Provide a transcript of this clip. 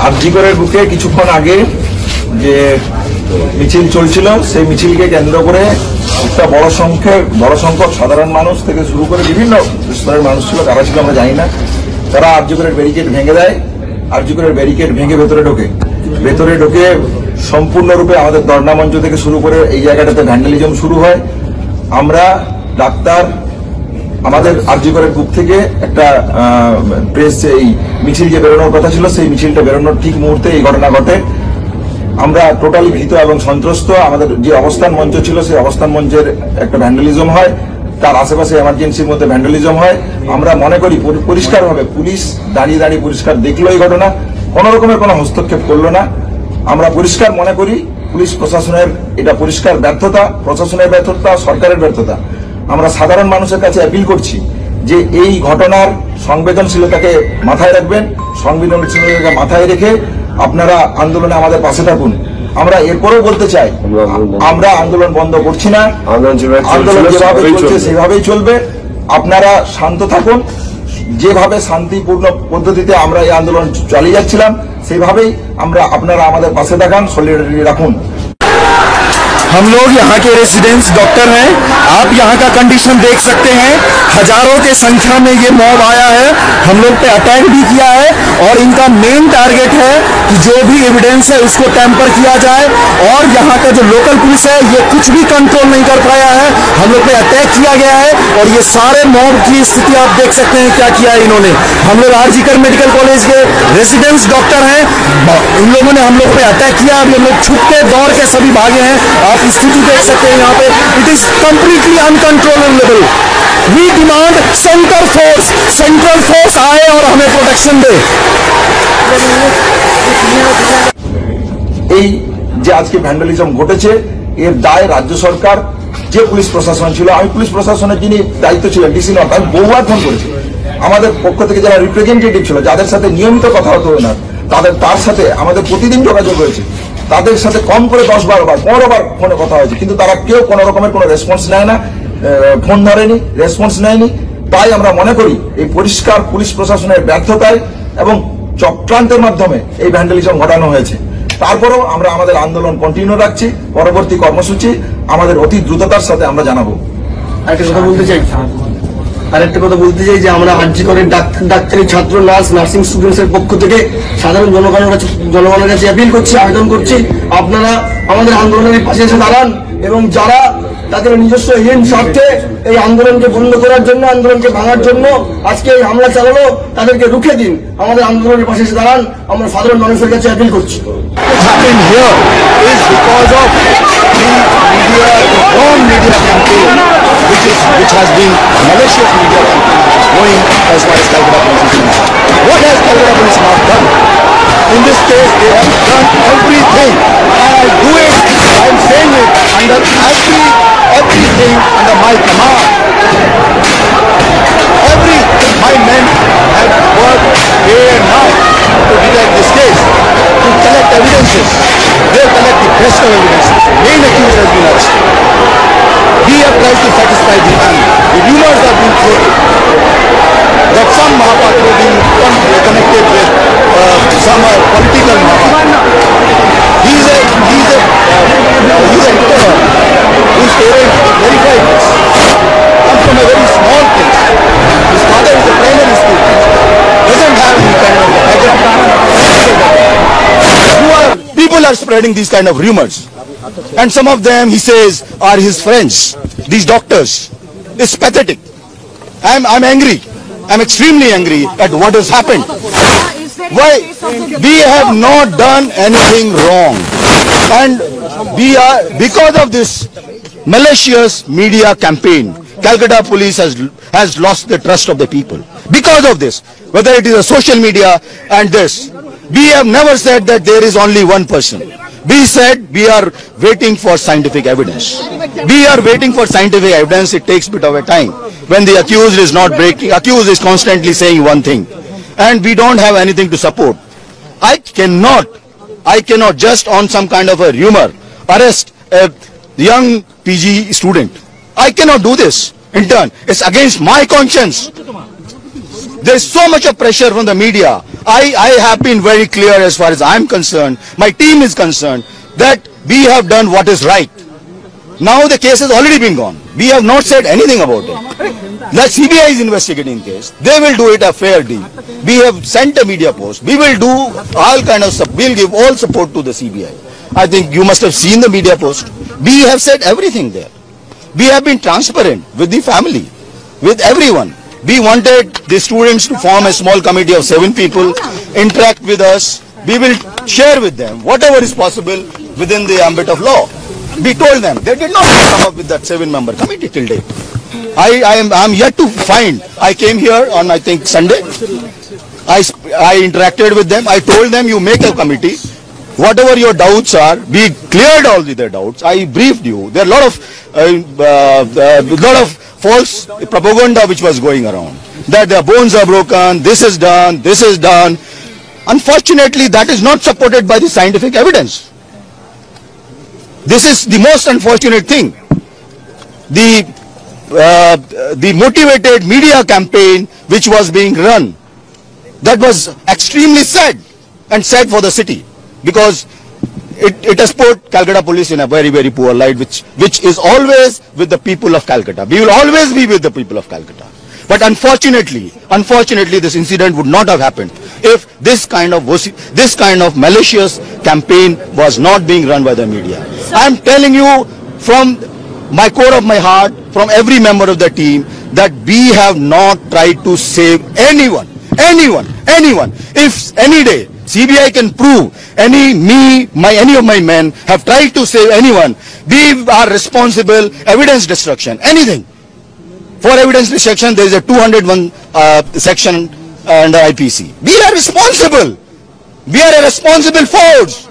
আরজিকরের বুকে কিছুক্ষণ আগে যে মিছিল চলছিল সেই মিছিলকে কেন্দ্র করে একটা বড় সংখ্যক সাধারণ মানুষ থেকে শুরু করে বিভিন্ন স্তরের মানুষ ছিল, কারা ছিল আমরা জানি না, তারা আরজিকরের ব্যারিকেড ভেঙে দেয়। আরজিকরের ব্যারিকেড ভেঙে ভেতরে ঢোকে সম্পূর্ণরূপে আমাদের ধর্ণা মঞ্চ থেকে শুরু করে এই জায়গাটাতে ভ্যান্ডালিজম শুরু হয়। আমরা ডাক্তার আমাদের আরজিকরের বুক থেকে একটা প্রেস এই মিছিল যে বেরোনোর কথা ছিল সেই মিছিলটা বেরোনোর ঠিক মুহূর্তে এই ঘটনা ঘটে। আমরা টোটালি ভীত এবং সন্ত্রস্ত। আমাদের যে অবস্থান মঞ্চ ছিল সেই অবস্থান মঞ্চের একটা ভ্যান্ডালিজম হয়, তার আশেপাশে এমার্জেন্সির মধ্যে ভ্যান্ডালিজম হয়। আমরা মনে করি পরিষ্কারভাবে পুলিশ দাঁড়িয়ে পরিষ্কার দেখলো এই ঘটনা, কোন রকমের কোনো হস্তক্ষেপ করলো না। আমরা পরিষ্কার মনে করি পুলিশ প্রশাসনের এটা পরিষ্কার ব্যর্থতা, প্রশাসনের ব্যর্থতা, সরকারের ব্যর্থতা। আমরা সাধারণ মানুষের কাছে অ্যাপিল করছি যে এই ঘটনার সংবেদনশীলতাকে মাথায় রাখবেন, সংবেদনশীলতাকে মাথায় রেখে আপনারা আন্দোলনে আমাদের পাশে থাকুন। আমরা এরপরেও বলতে চাই, আমরা আন্দোলন বন্ধ করছি না, আন্দোলন যেভাবে চলছে সেভাবেই চলবে। আপনারা শান্ত থাকুন, যেভাবে শান্তিপূর্ণ পদ্ধতিতে আমরা এই আন্দোলন চালিয়ে যাচ্ছিলাম সেইভাবেই আপনারা আমাদের পাশে থাকুন, সলিডারিটি রাখুন। हम लोग यहाँ के रेसिडेंट्स डॉक्टर हैं। आप यहाँ का कंडीशन देख सकते हैं, हजारों के संख्या में ये मॉब आया है, हम लोग पे अटैक भी किया है और इनका मेन टारगेट है कि जो भी एविडेंस है उसको टैंपर किया जाए। और यहाँ का जो लोकल पुलिस है ये कुछ भी कंट्रोल नहीं कर पाया है, हम लोग पे अटैक किया गया है। और ये सारे मॉब की स्थिति आप देख सकते हैं क्या किया है इन्होंने। हम लोग आरजीकर मेडिकल कॉलेज के रेसिडेंट्स डॉक्टर हैं, इन लोगों ने हम लोग पे अटैक किया। अभी हम लोग छुप के दौड़ के सभी भागे हैं। आप स्थिति देख सकते हैं यहाँ पे, it is completely uncontrollable. We demand central force आए और हमें प्रोटेक्शन दे। এই যে আজকে ভ্যান্ডালিজম ঘটেছে এর দায় রাজ্য সরকার, যে পুলিশ প্রশাসন ছিল, আমি পুলিশ প্রশাসনের যিনি দায়িত্ব ছিলেন ডিসি নট, আমি বহুবার ফোন করেছি। আমাদের পক্ষ থেকে যারা রিপ্রেজেন্টেটিভ ছিল, যাদের সাথে নিয়মিত কথা হতো না, তার সাথে আমাদের প্রতিদিন যোগাযোগ হয়েছে। তাদের সাথে কম করে 10-12 বার 15 বার ফোনে কথা হয়েছে, কিন্তু তারা কেউ কোনো রকমের কোনো রেসপন্স নেয় না, ফোন ধরেনি, রেসপন্স নেয়নি। তাই আমরা মনে করি এই পরিষ্কার পুলিশ প্রশাসনের ব্যর্থতায় এবং চক্রান্তের মাধ্যমে এই ভ্যান্ডালিজম ঘটানো হয়েছে। তারপরেও আমরা আমাদের আন্দোলন কন্টিনিউ রাখছি, পরবর্তী কর্মসূচি আমাদের অতি দ্রুততার সাথে আমরা জানাবো। আরেকটা কথা বলতে চাই যে আমরা আরজিকরের ডাক্তারি ছাত্র নার্সিং স্টুডেন্টস এর পক্ষ থেকে সাধারণ জনগণের কাছে অ্যাপিল করছি, আবেদন করছি, আপনারা আমাদের আন্দোলনের পাশে এসে দাঁড়ান এবং যারা তাদের নিজস্ব হীন স্বার্থে এই আন্দোলনকে বন্ধ করার জন্য, আন্দোলনকে ভাঙার জন্য আজকে এই হামলা চালালো তাদেরকে রুখে দিন। আমাদের আন্দোলনের পাশে এসে দাঁড়ান, আমরা সাধারণ মানুষের কাছে অ্যাপিল করছি। Which has been malicious media going as far as Calcutta Police is concerned. What has Calcutta Police not done? In this case, they have done everything, and I do it. I am saying it under everything under my command. My men have worked day and night to detect this case, to collect evidences. They collect the best of evidences. Main accused has been arrested. We have tried to satisfy the issue. The rumors are being floated that some Mahapatra are being connected with some political Mahapatra. He's a introvert whose parents verified this. Comes from a very small place. His father is a primary school teacher. Doesn't have any kind of background. People are spreading these kind of rumors. And some of them, he says, are his friends, these doctors. It's pathetic. I'm angry. I'm extremely angry at what has happened. Why? We have not done anything wrong. And because of this malicious media campaign, Calcutta Police has lost the trust of the people. Because of this, whether it is a social media and this, we have never said that there is only one person. We said we are waiting for scientific evidence. We are waiting for scientific evidence. It takes a bit of a time. When the accused is not breaking, accused is constantly saying one thing, and we don't have anything to support. I cannot just on some kind of a rumor arrest a young PG student. I cannot do this. In turn, it's against my conscience. There is so much of pressure from the media. I have been very clear as far as I'm concerned, my team is concerned, that we have done what is right. Now the case has already been gone. We have not said anything about it. The CBI is investigating case. They will do it a fair deal. We have sent a media post. We will do all kind of stuff. We'll give all support to the CBI. I think you must have seen the media post. We have said everything there. We have been transparent with the family, with everyone. We wanted the students to form a small committee of 7 people, interact with us. We will share with them whatever is possible within the ambit of law. We told them. They did not come up with that 7-member committee till date. I am yet to find. I came here on, I think, Sunday. I interacted with them. I told them, you make a committee. Whatever your doubts are, we cleared all their doubts. I briefed you. There are a lot of false propaganda which was going around. That their bones are broken, this is done, this is done. Unfortunately, that is not supported by the scientific evidence. This is the most unfortunate thing. The motivated media campaign which was being run, that was extremely sad and sad for the city, because it has put Calcutta police in a very, very poor light, which is always with the people of Calcutta. We will always be with the people of Calcutta. But unfortunately, this incident would not have happened if this kind of malicious campaign was not being run by the media. I am telling you from my core of my heart, from every member of the team, that we have not tried to save anyone. If any day CBI can prove any of my men have tried to save anyone, we are responsible. Evidence destruction, anything. For evidence destruction, there is a 201 section under IPC. We are responsible. We are a responsible force.